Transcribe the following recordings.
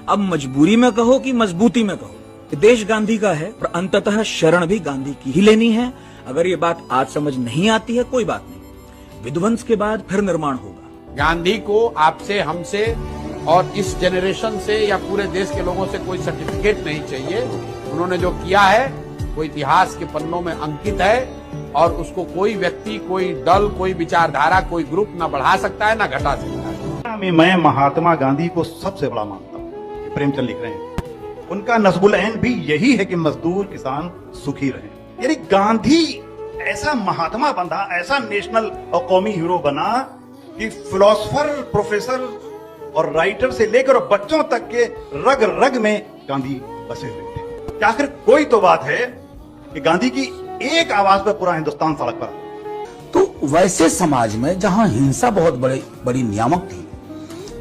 अब मजबूरी में कहो कि मजबूती में कहो, देश गांधी का है और अंततः शरण भी गांधी की ही लेनी है। अगर ये बात आज समझ नहीं आती है, कोई बात नहीं, विध्वंस के बाद फिर निर्माण होगा। गांधी को आपसे, हमसे और इस जनरेशन से या पूरे देश के लोगों से कोई सर्टिफिकेट नहीं चाहिए। उन्होंने जो किया है वो इतिहास के पन्नों में अंकित है और उसको कोई व्यक्ति, कोई दल, कोई विचारधारा, कोई ग्रुप ना बढ़ा सकता है ना घटा सकता है। मैं महात्मा गांधी को सबसे बड़ा मानता हूँ। प्रेमचंद लिख रहे हैं, उनका नस्बुल ऐन भी यही है कि मजदूर किसान सुखी रहे। यानी गांधी ऐसा महात्मा बना, ऐसा नेशनल और कौमी हीरो बना कि फिलोसोफर, प्रोफेसर और राइटर से लेकर बच्चों तक के रग रग में गांधी बसे हुए थे। क्या आखिर कोई तो बात है कि गांधी की एक आवाज पर पूरा हिंदुस्तान सड़क पर। तो वैसे समाज में जहां हिंसा बहुत बड़ी नियामक थी,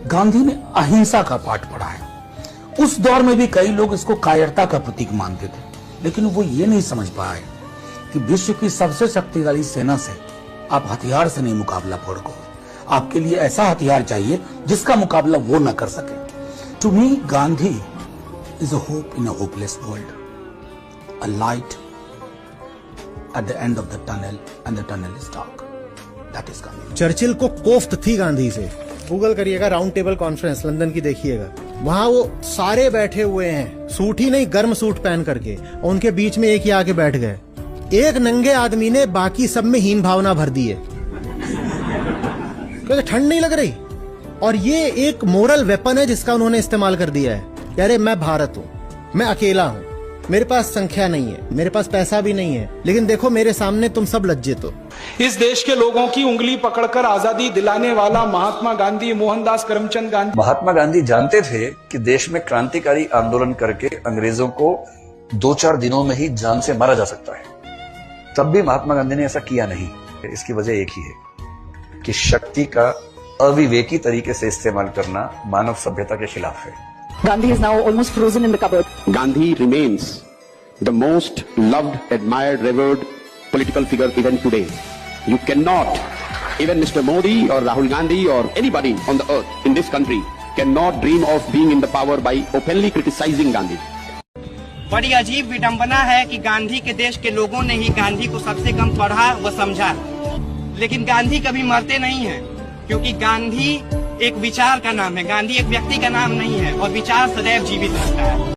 गांधी ने अहिंसा का पाठ पढ़ा है। उस दौर में भी कई लोग इसको कायरता का प्रतीक मानते थे, लेकिन वो ये नहीं समझ पाए कि विश्व की सबसे शक्तिशाली सेना से आप हथियार से नहीं मुकाबला करो। आपके लिए ऐसा हथियार चाहिए जिसका मुकाबला वो न कर सके। To me Gandhi is a hope in a hopeless world, a light at the end of the tunnel and the tunnel is dark. That is Gandhi. Churchill को कोफ्त थी गांधी से। गूगल करिएगा, राउंड टेबल कॉन्फ्रेंस लंदन की देखिएगा, वहां वो सारे बैठे हुए हैं, सूट ही नहीं गर्म सूट पहन करके, और उनके बीच में एक ही आके बैठ गए। एक नंगे आदमी ने बाकी सब में हीन भावना भर दी है क्योंकि ठंड नहीं लग रही। और ये एक मोरल वेपन है जिसका उन्होंने इस्तेमाल कर दिया है। यारे मैं भारत हूं, मैं अकेला हूं, मेरे पास संख्या नहीं है, मेरे पास पैसा भी नहीं है, लेकिन देखो मेरे सामने तुम सब लज्जित हो। इस देश के लोगों की उंगली पकड़कर आजादी दिलाने वाला महात्मा गांधी, मोहनदास करमचंद गांधी। महात्मा गांधी जानते थे कि देश में क्रांतिकारी आंदोलन करके अंग्रेजों को 2-4 दिनों में ही जान से मारा जा सकता है। तब भी महात्मा गांधी ने ऐसा किया नहीं। इसकी वजह एक ही है कि शक्ति का अविवेकी तरीके से इस्तेमाल करना मानव सभ्यता के खिलाफ है। Gandhi is now almost frozen in the cupboard. Gandhi remains the most loved, admired, revered political figure even today. You cannot, even Mr. Modi or Rahul Gandhi or anybody on the earth in this country cannot dream of being in the power by openly criticizing Gandhi. बड़ी अजीब विडंबना है कि गांधी के देश के लोगों ने ही गांधी को सबसे कम पढ़ा व समझा, लेकिन गांधी कभी मरते नहीं हैं, क्योंकि गांधी एक विचार का नाम है। गांधी एक व्यक्ति का नाम नहीं है और विचार सदैव जीवित रहता है।